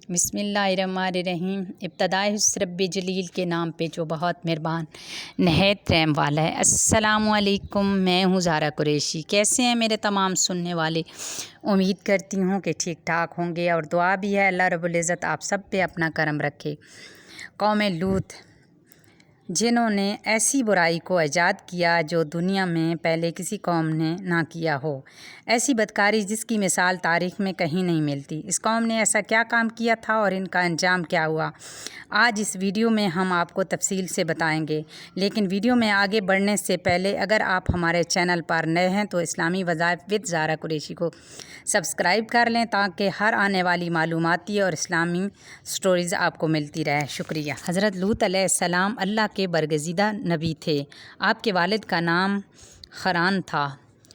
बिस्मिल्लाहिर्रहमानिर्रहीम। इब्तदाई रब्बि जलील के नाम पे जो बहुत मेहरबान नहायत रहम वाला है। अस्सलामु अलैकुम, मैं हूँ ज़ारा कुरैशी। कैसे हैं मेरे तमाम सुनने वाले? उम्मीद करती हूँ कि ठीक ठाक होंगे और दुआ भी है अल्लाह रब्बुल इज़्ज़त आप सब पे अपना करम रखे। कौम लूत जिन्होंने ऐसी बुराई को ईजाद किया जो दुनिया में पहले किसी कौम ने ना किया हो, ऐसी बदकारी जिसकी मिसाल तारीख़ में कहीं नहीं मिलती। इस कौम ने ऐसा क्या काम किया था और इनका अंजाम क्या हुआ, आज इस वीडियो में हम आपको तफसील से बताएंगे। लेकिन वीडियो में आगे बढ़ने से पहले अगर आप हमारे चैनल पर नए हैं तो इस्लामी वज़ाइफ विद ज़ारा कुरैशी को सब्सक्राइब कर लें ताकि हर आने वाली मालूमाती और इस्लामी स्टोरीज़ आपको मिलती रहे। शुक्रिया। हज़रत लूत अलैहिस्सलाम अल्लाह के बरगज़ीदा नबी थे। आपके वालिद का नाम खरान था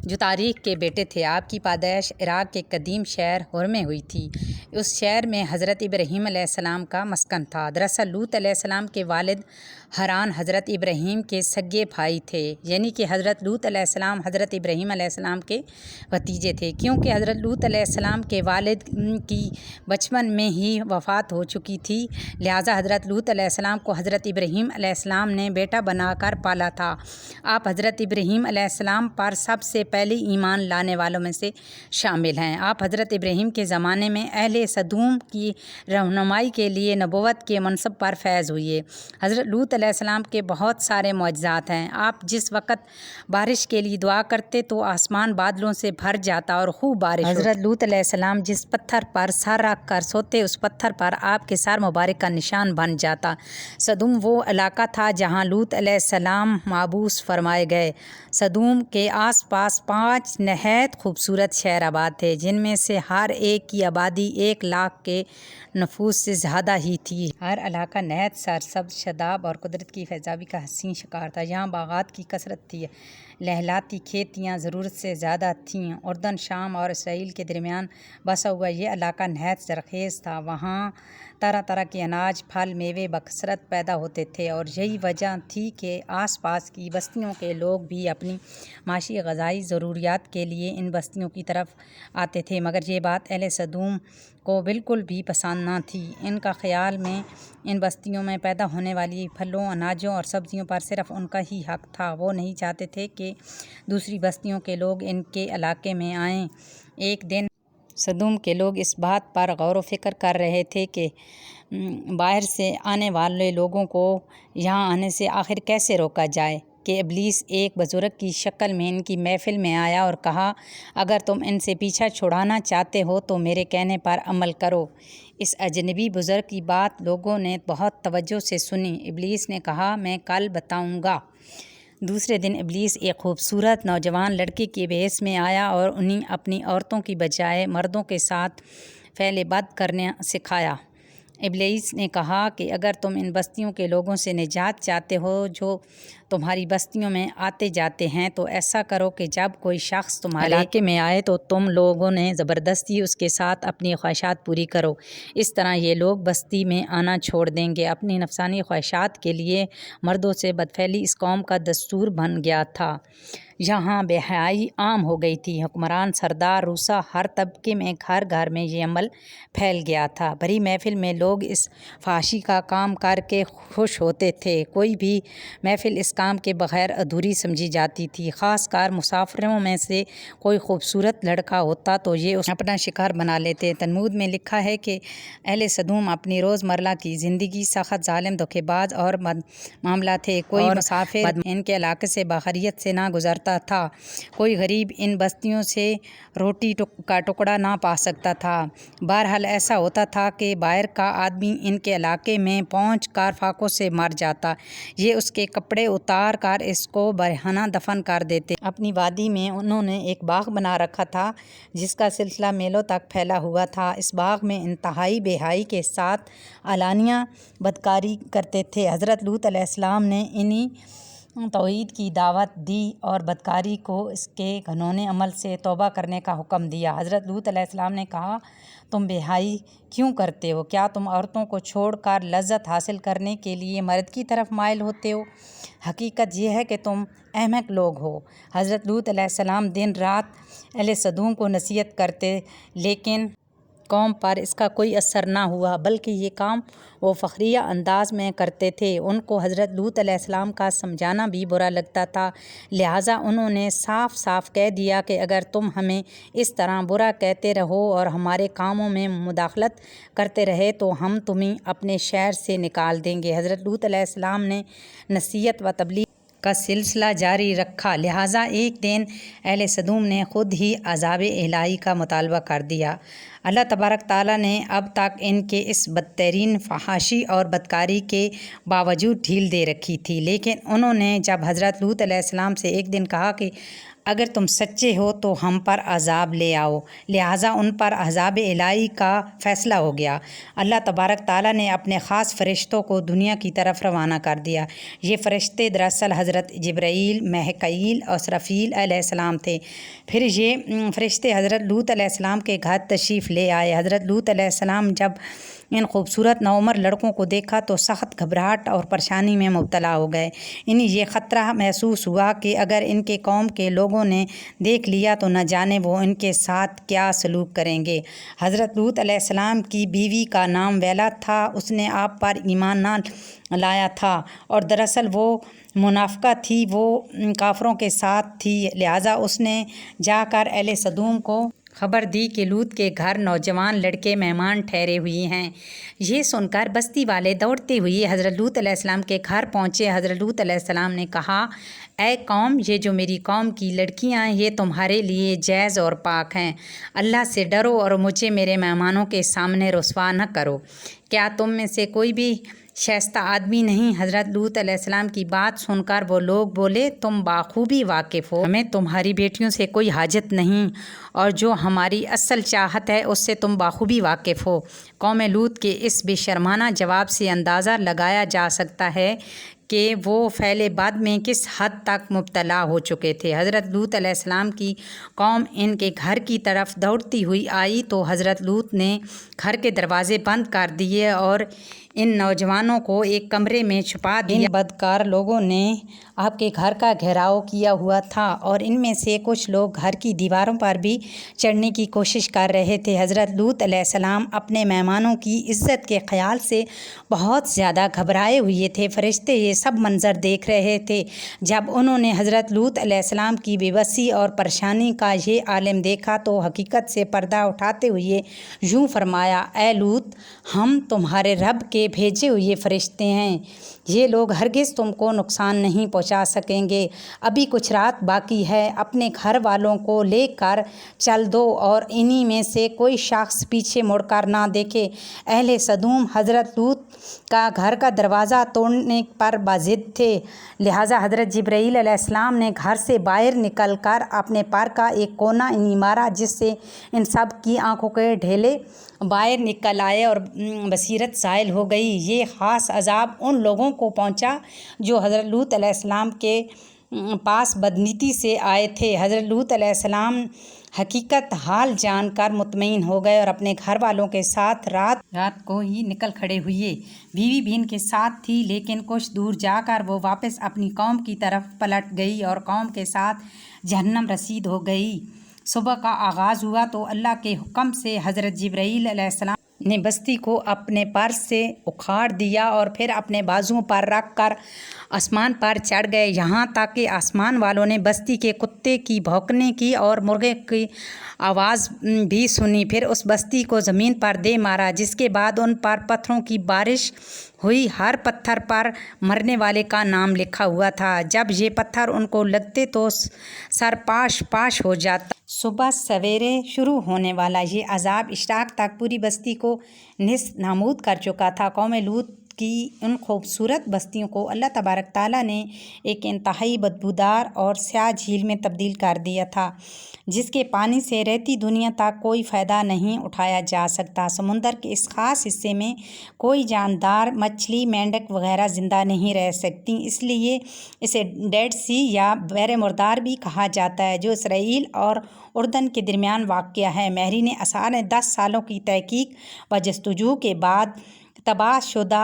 जो तारीख़ के बेटे थे। आपकी पैदाइश इराक़ के कदीम शहर हुर में हुई थी। उस शहर में हज़रत इब्राहीम अलैहिस्सलाम का मस्कन था। दरअसल लूत अलैहिस्सलाम के वालिद हरान हज़रत इब्राहीम के सगे भाई थे, यानी कि हज़रत लूत अलैहिस्सलाम हज़रत इब्राहीम अलैहिस्सलाम के भतीजे थे। क्योंकि हज़रत लूत अलैहिस्सलाम के वालिद की बचपन में ही वफ़ात हो चुकी थी, लिहाजा हज़रत लूत अलैहिस्सलाम को हज़रत इब्राहीम अलैहिस्सलाम ने बेटा बनाकर पाला था। आप हज़रत इब्राहीम अलैहिस्सलाम पर सबसे पहले ईमान लाने वालों में से शामिल हैं। आप हज़रत इब्राहीम के ज़माने में अहले सदूम की रहनुमाई के लिए नबूवत के मनसब पर फैज़ हुए। हज़रत लूत अलैहिस्सलाम के बहुत सारे मौजज़ात हैं। आप जिस वक़्त बारिश के लिए दुआ करते तो आसमान बादलों से भर जाता और खूब बारिश होती। हज़रत लूत अलैहिस्सलाम जिस पत्थर पर सर रख कर सोते उस पत्थर पर आपके सर मुबारक का निशान बन जाता। सदूम वो इलाका था जहाँ लूत अलैहिस्सलाम माबूस फरमाए गए। सदूम के आसपास 5 नहायत खूबसूरत शहर आबाद थे, जिनमें से हर एक की आबादी 1 लाख के नफूस से ज़्यादा ही थी। हर इलाका नहायत सरसब्ज़, शदाब और कुदरत की फैज़ाबी का हसीन शिकार था। यहाँ बागात की कसरत थी, लहलाती खेतियाँ ज़रूरत से ज़्यादा थीं। उर्दन, शाम और इसराइल के दरमियान बसा हुआ ये इलाका नहायत ज़रख़ेज़ था। वहाँ तरह तरह के अनाज, फल, मेवे बकसरत पैदा होते थे और यही वजह थी कि आसपास की बस्तियों के लोग भी अपनी माशी ग़ज़ाई ज़रूरियात के लिए इन बस्तियों की तरफ आते थे। मगर ये बात अहले सदूम को बिल्कुल भी पसंद ना थी। इनका ख़याल में इन बस्तियों में पैदा होने वाली फलों, अनाजों और सब्ज़ियों पर सिर्फ़ उनका ही हक़ था। वो नहीं चाहते थे कि दूसरी बस्तियों के लोग इनके इलाके में आएँ। एक दिन सदूम के लोग इस बात पर गौर व फ़िक्र कर रहे थे कि बाहर से आने वाले लोगों को यहाँ आने से आखिर कैसे रोका जाए कि इब्लीस एक बुज़ुर्ग की शक्ल में इनकी महफ़िल में आया और कहा, अगर तुम इनसे पीछा छुड़ाना चाहते हो तो मेरे कहने पर अमल करो। इस अजनबी बुज़ुर्ग की बात लोगों ने बहुत तवज्जो से सुनी। इब्लीस ने कहा, मैं कल बताऊँगा। दूसरे दिन इब्लीस एक खूबसूरत नौजवान लड़के के भेस में आया और उन्हें अपनी औरतों की बजाय मर्दों के साथ फ़ेल बद करना सिखाया। इब्लीस ने कहा कि अगर तुम इन बस्तियों के लोगों से निजात चाहते हो जो तुम्हारी बस्तियों में आते जाते हैं तो ऐसा करो कि जब कोई शख्स तुम्हारे इलाके में आए तो तुम लोगों ने ज़बरदस्ती उसके साथ अपनी ख्वाहिशात पूरी करो। इस तरह ये लोग बस्ती में आना छोड़ देंगे। अपनी नफसानी ख्वाहिशात के लिए मर्दों से बदफैली इस कौम का दस्तूर बन गया था। यहाँ बेहयाई आम हो गई थी। हुक्मरान, सरदार, रूसा, हर तबके में घर घर में ये अमल फैल गया था। भरी महफिल में लोग इस फाशी का काम करके खुश होते थे। कोई भी महफिल इस काम के बग़ैर अधूरी समझी जाती थी। ख़ासकर मुसाफिरों में से कोई खूबसूरत लड़का होता तो ये उसे अपना शिकार बना लेते। तलमूद में लिखा है कि अहले सदूम अपनी रोज़मर्रा की ज़िंदगी सख्त, ज़ालिम, धोखेबाज और मामला थे। कोई मुसाफिर इनके इलाके से बाखरियत से ना गुज़रता था। कोई गरीब इन बस्तियों से रोटी का टुकड़ा ना पा सकता था। बहरहाल ऐसा होता था कि बाहर का आदमी इनके इलाके में पहुँच कर फाकों से मर जाता। ये उसके कपड़े उतार कर इसको बरहना दफन कर देते। अपनी वादी में उन्होंने एक बाग बना रखा था जिसका सिलसिला मीलों तक फैला हुआ था। इस बाग में इंतहाई बेहाई के साथ अलानिया बदकारी करते थे। हज़रत लूत अलैहिस्सलाम ने इन्हीं तौहीद की दावत दी और बदकारी को इसके घिनौने अमल से तौबा करने का हुक्म दिया। हज़रत लूत अलैहिस्सलाम ने कहा, तुम बेहाई क्यों करते हो? क्या तुम औरतों को छोड़कर लज्जत हासिल करने के लिए मर्द की तरफ माइल होते हो? हकीकत यह है कि तुम अहमक लोग हो। हज़रत लूत अलैहिस्सलाम दिन रात अहले सदूम को नसीहत करते, लेकिन قوم پر اس کا کوئی اثر نہ ہوا، بلکہ یہ کام وہ فخریہ انداز میں کرتے تھے۔ ان کو حضرت لوط علیہ السلام کا سمجھانا بھی برا لگتا تھا، لہٰذا انہوں نے صاف صاف کہہ دیا کہ اگر تم ہمیں اس طرح برا کہتے رہو اور ہمارے کاموں میں مداخلت کرتے رہے تو ہم تمہیں اپنے شہر سے نکال دیں گے۔ حضرت لوط علیہ السلام نے نصیحت و تبلیغ کا سلسلہ جاری رکھا، لہٰذا ایک دن اہل سدوم نے خود ہی عذاب الہی کا مطالبہ کر دیا۔ اللہ تبارک تعالیٰ نے اب تک ان کے اس بدترین فحاشی اور بدکاری کے باوجود ڈھیل دے رکھی تھی، لیکن انہوں نے جب حضرت لوط علیہ السلام سے ایک دن کہا کہ اگر تم سچے ہو تو ہم پر عذاب لے آؤ، لہٰذا ان پر عذاب الہی کا فیصلہ ہو گیا۔ اللہ تبارک تعالیٰ نے اپنے خاص فرشتوں کو دنیا کی طرف روانہ کر دیا۔ یہ فرشتے دراصل حضرت جبرائیل، میکائیل اور اسرافیل علیہ السلام تھے۔ پھر یہ فرشتے حضرت لوط علیہ السلام کے گھر تشریف لے آئے۔ حضرت لوط علیہ السلام جب ان خوبصورت نوعمر لڑکوں کو دیکھا تو سخت گھبراہٹ اور پریشانی میں مبتلا ہو گئے۔ انہیں یہ خطرہ محسوس ہوا کہ اگر ان کے قوم کے لوگوں نے دیکھ لیا تو نہ جانے وہ ان کے ساتھ کیا سلوک کریں گے۔ حضرت لوط علیہ السلام کی بیوی کا نام ویلا تھا، اس نے آپ پر ایمان نہ لایا تھا اور دراصل وہ منافقہ تھی، وہ کافروں کے ساتھ تھی، لہٰذا اس نے جا کر اہل سدوم کو خبر دی کہ لوط کے گھر نوجوان لڑکے مہمان ٹھہرے ہوئے ہیں۔ یہ سن کر بستی والے دوڑتے ہوئے حضرت لوط علیہ السلام کے گھر پہنچے۔ حضرت لوط علیہ السلام نے کہا، اے قوم، یہ جو میری قوم کی لڑکیاں ہیں یہ تمہارے لیے جائز اور پاک ہیں، اللہ سے ڈرو اور مجھے میرے مہمانوں کے سامنے رسوا نہ کرو۔ کیا تم میں سے کوئی بھی شائستہ آدمی نہیں؟ حضرت لوط علیہ السلام کی بات سن کر وہ لوگ بولے، تم بخوبی واقف ہو، ہمیں تمہاری بیٹیوں سے کوئی حاجت نہیں، اور جو ہماری اصل چاہت ہے اس سے تم بخوبی واقف ہو۔ قوم لوط کے اس بے شرمانہ جواب سے اندازہ لگایا جا سکتا ہے کہ وہ فعل بد میں کس حد تک مبتلا ہو چکے تھے۔ حضرت لوط علیہ السلام کی قوم ان کے گھر کی طرف دوڑتی ہوئی آئی تو حضرت لوط نے گھر کے دروازے بند کر دیے اور ان نوجوانوں کو ایک کمرے میں چھپا دیا۔ ان بدکار لوگوں نے آپ کے گھر کا گھیراؤ کیا ہوا تھا اور ان میں سے کچھ لوگ گھر کی دیواروں پر بھی چڑھنے کی کوشش کر رہے تھے۔ حضرت لوط علیہ السلام اپنے مہمانوں کی عزت کے خیال سے بہت زیادہ گھبرائے ہوئے تھے۔ فرشتے یہ سب منظر دیکھ رہے تھے۔ جب انہوں نے حضرت لوط علیہ السلام کی بے بسی اور پریشانی کا یہ عالم دیکھا تو حقیقت سے پردہ اٹھاتے ہوئے یوں فرمایا، اے لوط، ہم تمہارے رب کے بھیجے ہوئے فرشتے ہیں، یہ لوگ ہرگز تم کو نقصان نہیں پہنچا سکیں گے۔ ابھی کچھ رات باقی ہے، اپنے گھر والوں کو لے کر چل دو اور انہی میں سے کوئی شخص پیچھے مڑ کر نہ دیکھے۔ اہل سدوم حضرت لوط کا گھر کا دروازہ توڑنے پر باضد تھے، لہٰذا حضرت جبرائیل علیہ السلام نے گھر سے باہر نکل کر اپنے پر کا ایک کونا انہیں مارا، جس سے ان سب کی آنکھوں کے ڈھیلے باہر نکل آئے اور بصیرت زائل ہو گئی۔ یہ خاص عذاب ان لوگوں کو پہنچا جو حضرت لوط علیہ السلام کے پاس بدنیتی سے آئے تھے۔ حضرت لوط علیہ السلام حقیقت حال جان کر مطمئن ہو گئے اور اپنے گھر والوں کے ساتھ رات کو ہی نکل کھڑے ہوئے۔ بیوی بھی ان کے ساتھ تھی، لیکن کچھ دور جا کر وہ واپس اپنی قوم کی طرف پلٹ گئی اور قوم کے ساتھ جہنم رسید ہو گئی۔ صبح کا آغاز ہوا تو اللہ کے حکم سے حضرت جبرائیل علیہ السلام نے بستی کو اپنے پر سے اکھاڑ دیا اور پھر اپنے بازوؤں پر رکھ کر آسمان پر چڑھ گئے، یہاں تک کہ آسمان والوں نے بستی کے کتے کی بھونکنے کی اور مرغے کی آواز بھی سنی۔ پھر اس بستی کو زمین پر دے مارا، جس کے بعد ان پر پتھروں کی بارش ہوئی۔ ہر پتھر پر مرنے والے کا نام لکھا ہوا تھا۔ جب یہ پتھر ان کو لگتے تو سر پاش پاش ہو جاتا۔ صبح سویرے شروع ہونے والا یہ عذاب اشراق تک پوری بستی کو نیست نابود کر چکا تھا۔ قوم لوط کی ان خوبصورت بستیوں کو اللہ تبارک تعالیٰ نے ایک انتہائی بدبودار اور سیاہ جھیل میں تبدیل کر دیا تھا، جس کے پانی سے رہتی دنیا تک کوئی فائدہ نہیں اٹھایا جا سکتا۔ سمندر کے اس خاص حصے میں کوئی جاندار، مچھلی، مینڈک وغیرہ زندہ نہیں رہ سکتی، اس لیے اسے ڈیڈ سی یا بحر مردار بھی کہا جاتا ہے، جو اسرائیل اور اردن کے درمیان واقع ہے۔ ماہرین آثار نے 10 سالوں کی تحقیق و جستجو کے بعد तबाह शुदा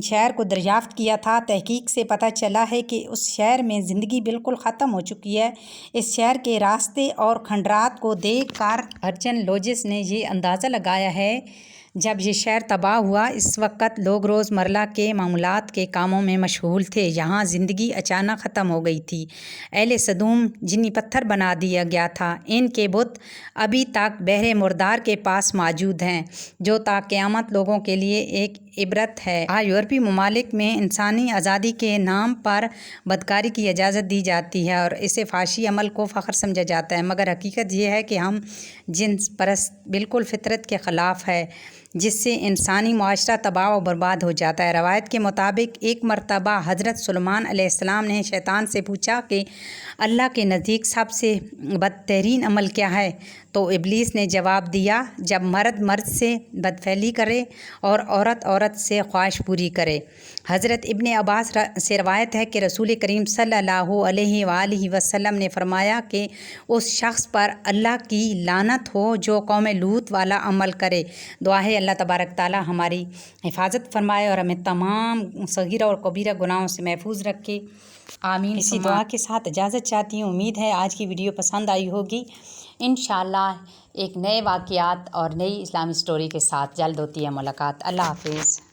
शहर को दरियाफ्त किया था। तहकीक से पता चला है कि उस शहर में ज़िंदगी बिल्कुल ख़त्म हो चुकी है। इस शहर के रास्ते और खंडरात को देखकर आर्चेलॉजिस्ट ने ये अंदाज़ा लगाया है जब ये शहर तबाह हुआ इस वक्त लोग रोज़मर्रा के मामूलात के कामों में मशगूल थे। यहाँ ज़िंदगी अचानक ख़त्म हो गई थी। अहले सदूम जिन्हें पत्थर बना दिया गया था, इनके बुत अभी तक बहरे मुर्दार के पास मौजूद हैं, जो ता क़यामत लोगों के लिए एक इबरत है। आज यूरोपीय ममालिक में इंसानी आज़ादी के नाम पर बदकारी की इजाज़त दी जाती है और इसे फाशी अमल को फ़ख्र समझा जाता है, मगर हकीकत यह है कि हम जिन्स परस्त बिल्कुल फितरत के ख़िलाफ़ है, जिससे इंसानी मुआशरा तबाह व बर्बाद हो जाता है। रवायत के मुताबिक एक मरतबा हज़रत सुलेमान अलैहिस्सलाम ने शैतान से पूछा कि अल्लाह के नज़दीक सबसे बदतरीन अमल क्या है? तो इब्लीस ने जवाब दिया, जब मर्द मर्द से बदफैली करे और औरत औरत से ख्वाहिश पूरी करे। हज़रत इब्ने अब्बास से रवायत है कि रसूल करीम सल्लल्लाहु अलैहि वसल्लम ने फरमाया कि उस शख्स पर अल्लाह की लानत हो जो कौम लूत वाला अमल करे। दुआ है अल्लाह तबारक ताला हमारी हिफाजत फरमाए और हमें तमाम सगीरा और कबीरा गुनाहों से महफूज रखे। आमीन। इसी दुआ के साथ इजाज़त चाहती हूँ। उम्मीद है आज की वीडियो पसंद आई होगी। इंशाअल्लाह एक नए वाक़यात और नई इस्लामी स्टोरी के साथ जल्द होती है मुलाकात। अल्लाह हाफ़िज़।